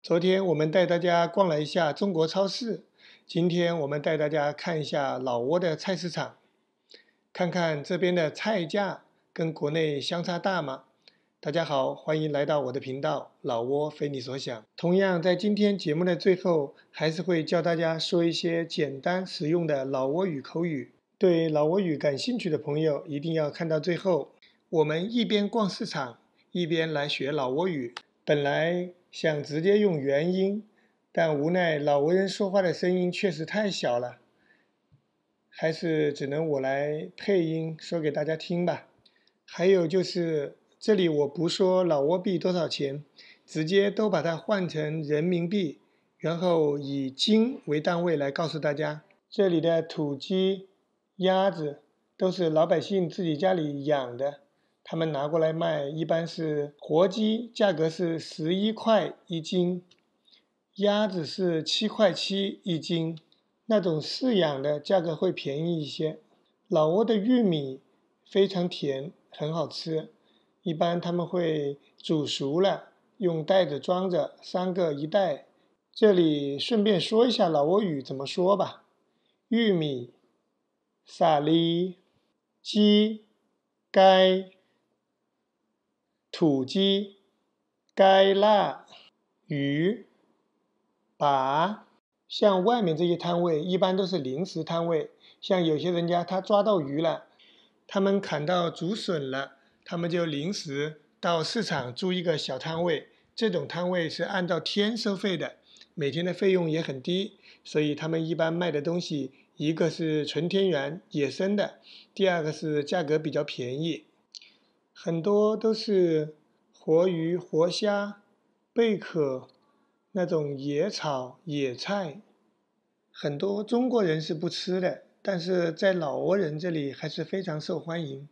昨天我们带大家逛了一下中国超市，今天我们带大家看一下老挝的菜市场，看看这边的菜价跟国内相差大吗？大家好，欢迎来到我的频道，老挝非你所想。同样，在今天节目的最后，还是会教大家说一些简单实用的老挝语口语。对老挝语感兴趣的朋友，一定要看到最后。我们一边逛市场，一边来学老挝语。本来想直接用元音，但无奈老挝人说话的声音确实太小了，还是只能我来配音说给大家听吧。还有就是这里我不说老挝币多少钱，直接都把它换成人民币，然后以斤为单位来告诉大家。这里的土鸡、鸭子都是老百姓自己家里养的，他们拿过来卖，一般是活鸡价格是11块一斤，鸭子是7块7一斤，那种饲养的价格会便宜一些。老挝的玉米非常甜，很好吃，一般他们会煮熟了，用袋子装着，3个一袋。这里顺便说一下老挝语怎么说吧。玉米、萨莉、鸡、该、土鸡、该辣、鱼、把。像外面这些摊位一般都是零食摊位，像有些人家他抓到鱼了，他们砍到竹笋了，他们就临时到市场租一个小摊位，这种摊位是按照天收费的，每天的费用也很低，所以他们一般卖的东西，一个是纯天然野生的，第二个是价格比较便宜，很多都是活鱼、活虾、贝壳，那种野草、野菜，很多中国人是不吃的，但是在老挝人这里还是非常受欢迎。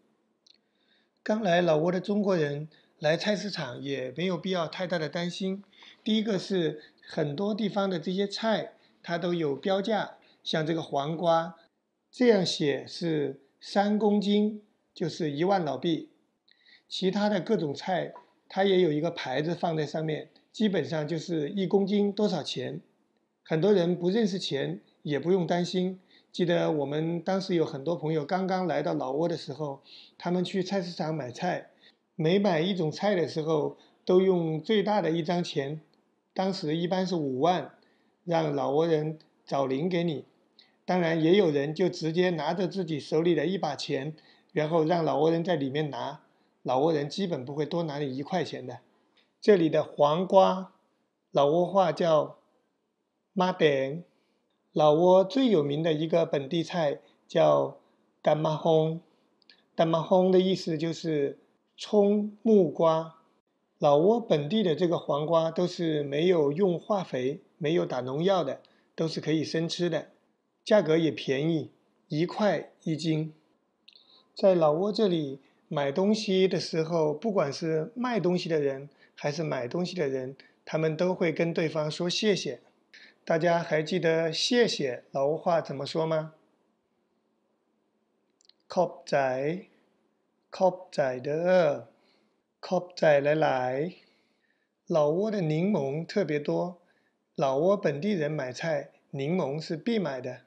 刚来老挝的中国人来菜市场也没有必要太大的担心。第一个是很多地方的这些菜它都有标价，像这个黄瓜，这样写是3公斤，就是1万老币。其他的各种菜它也有一个牌子放在上面，基本上就是1公斤多少钱。很多人不认识钱也不用担心。记得我们当时有很多朋友刚刚来到老挝的时候，他们去菜市场买菜，每买一种菜的时候都用最大的一张钱，当时一般是5万，让老挝人找零给你。当然也有人就直接拿着自己手里的一把钱，然后让老挝人在里面拿，老挝人基本不会多拿你1块钱的。这里的黄瓜，老挝话叫马顶，老挝最有名的一个本地菜叫干马烘，干马烘的意思就是葱木瓜。老挝本地的这个黄瓜都是没有用化肥、没有打农药的，都是可以生吃的，价格也便宜，1块一斤。在老挝这里买东西的时候，不管是卖东西的人还是买东西的人，他们都会跟对方说谢谢。大家还记得谢谢老挝话怎么说吗？ ขอบใจ ขอบใจเด้อ ขอบใจหลายๆ。老挝的柠檬特别多，老挝本地人买菜，柠檬是必买的。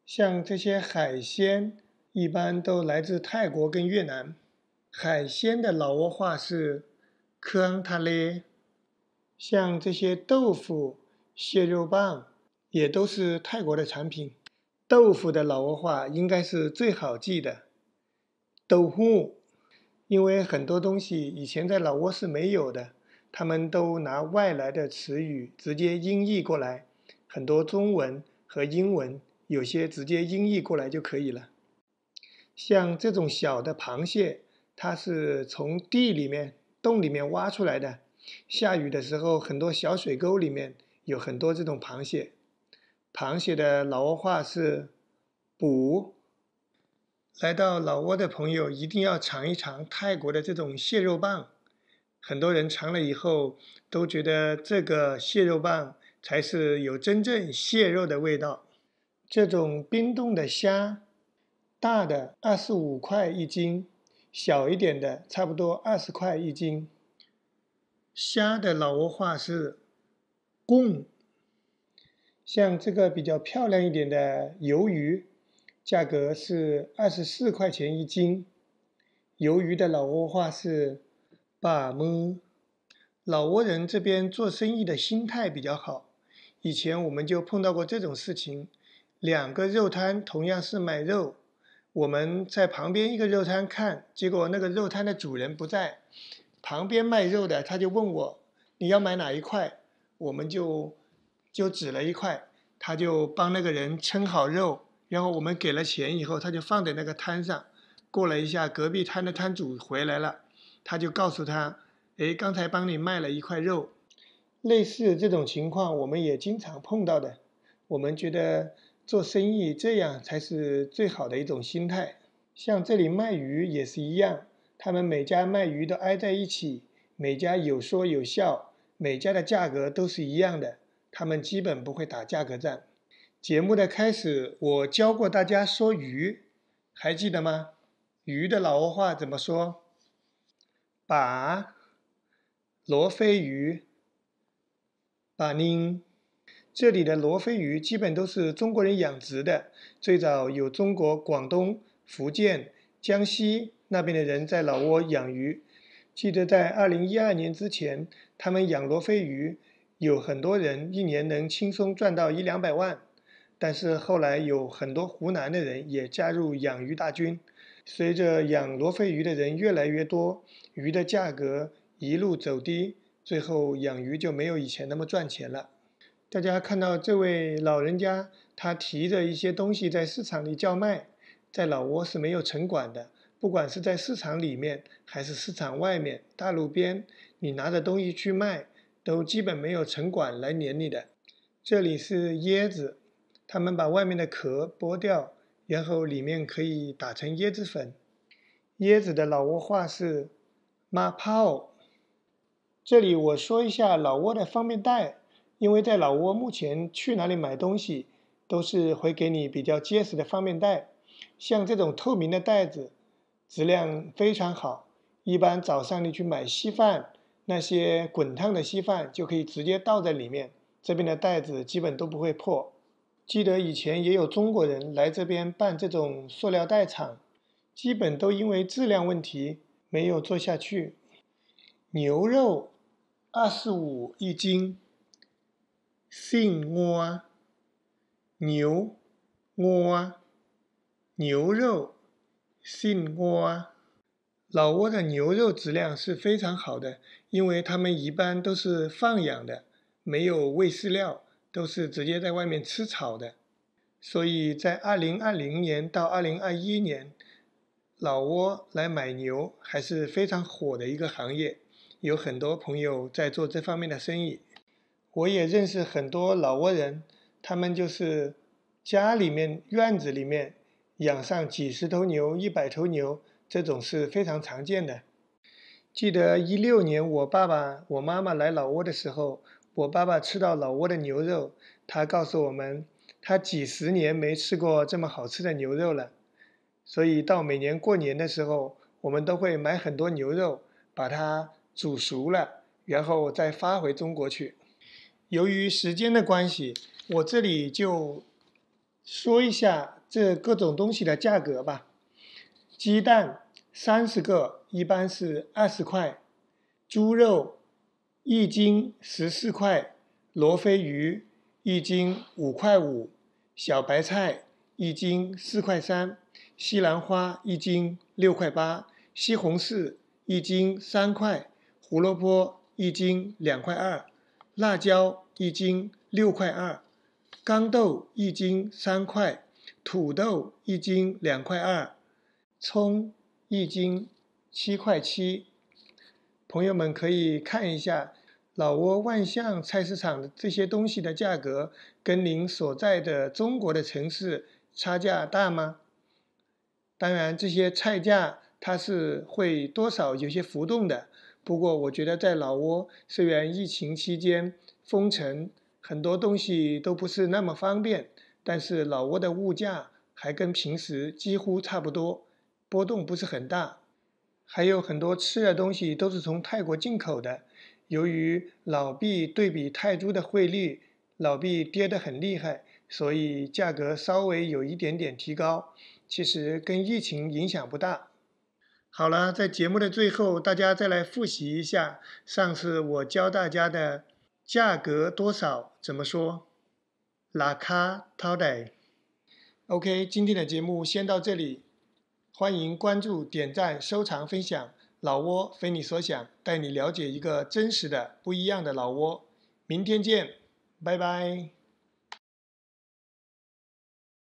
像这些海鲜，一般都来自泰国跟越南。海鲜的老挝话是 เครื่องทะเล。像这些豆腐、蟹肉棒，也都是泰国的产品。豆腐的老挝话应该是最好记的，豆腐。因为很多东西以前在老挝是没有的，他们都拿外来的词语直接音译过来，很多中文和英文有些直接音译过来就可以了。像这种小的螃蟹，它是从地里面、洞里面挖出来的。下雨的时候，很多小水沟里面有很多这种螃蟹。螃蟹的老挝话是捕。来到老挝的朋友一定要尝一尝泰国的这种蟹肉棒。很多人尝了以后都觉得这个蟹肉棒才是有真正蟹肉的味道。这种冰冻的虾，大的25块一斤，小一点的差不多20块一斤。虾的老挝话是贡。像这个比较漂亮一点的鱿鱼，价格是24块钱一斤。鱿鱼的老挝话是把么。老挝人这边做生意的心态比较好，以前我们就碰到过这种事情，两个肉摊同样是买肉，我们在旁边一个肉摊看，结果那个肉摊的主人不在，旁边卖肉的他就问我你要买哪一块，我们就指了一块，他就帮那个人称好肉，然后我们给了钱以后，他就放在那个摊上。过了一下，隔壁摊的摊主回来了，他就告诉他，刚才帮你卖了一块肉。类似这种情况我们也经常碰到的，我们觉得做生意这样才是最好的一种心态。像这里卖鱼也是一样，他们每家卖鱼都挨在一起，每家有说有笑，每家的价格都是一样的，他们基本不会打价格战。节目的开始我教过大家说鱼，还记得吗？鱼的老挝话怎么说？把罗非鱼，把宁。这里的罗非鱼基本都是中国人养殖的，最早有中国广东、福建、江西那边的人在老挝养鱼。记得在2012年之前，他们养罗非鱼，有很多人一年能轻松赚到100-200万。但是后来有很多湖南的人也加入养鱼大军，随着养罗非鱼的人越来越多，鱼的价格一路走低，最后养鱼就没有以前那么赚钱了。大家看到这位老人家，他提着一些东西在市场里叫卖，在老挝是没有城管的，不管是在市场里面还是市场外面、大路边，你拿着东西去卖，都基本没有城管来撵你的。这里是椰子，他们把外面的壳剥掉，然后里面可以打成椰子粉。椰子的老挝话是马泡。这里我说一下老挝的方便袋，因为在老挝目前去哪里买东西都是会给你比较结实的方便袋，像这种透明的袋子质量非常好，一般早上你去买稀饭，那些滚烫的稀饭就可以直接倒在里面，这边的袋子基本都不会破。记得以前也有中国人来这边办这种塑料袋厂，基本都因为质量问题没有做下去。牛肉25一斤，姓蛙，牛蛙，牛肉，姓蛙。老挝的牛肉质量是非常好的，因为他们一般都是放养的，没有喂饲料，都是直接在外面吃草的。所以在2020年到2021年，老挝来买牛还是非常火的一个行业，有很多朋友在做这方面的生意。我也认识很多老挝人，他们就是家里面院子里面养上几十头牛、100头牛，这种是非常常见的。记得16年我爸爸我妈妈来老挝的时候，我爸爸吃到老挝的牛肉，他告诉我们他几十年没吃过这么好吃的牛肉了。所以到每年过年的时候，我们都会买很多牛肉，把它煮熟了，然后再发回中国去。由于时间的关系，我这里就说一下这各种东西的价格吧。鸡蛋30个一般是20块，猪肉1斤14块，罗非鱼1斤5块5，小白菜1斤4块3，西兰花1斤6块8，西红柿1斤3块，胡萝卜1斤2块2，辣椒1斤6块2，豇豆1斤3块，土豆1斤2块2，葱1斤7块7。朋友们可以看一下老挝万象菜市场的这些东西的价格，跟您所在的中国的城市差价大吗？当然，这些菜价它是会多少有些浮动的。不过，我觉得在老挝，虽然疫情期间封城，很多东西都不是那么方便，但是老挝的物价还跟平时几乎差不多，波动不是很大。还有很多吃的东西都是从泰国进口的，由于老币对比泰铢的汇率，老币跌得很厉害，所以价格稍微有一点点提高，其实跟疫情影响不大。好了，在节目的最后，大家再来复习一下上次我教大家的价格多少怎么说？ราคาเท่าใด OK， 今天的节目先到这里，欢迎关注、点赞、收藏、分享。老挝非你所想，带你了解一个真实的、不一样的老挝。明天见，拜拜。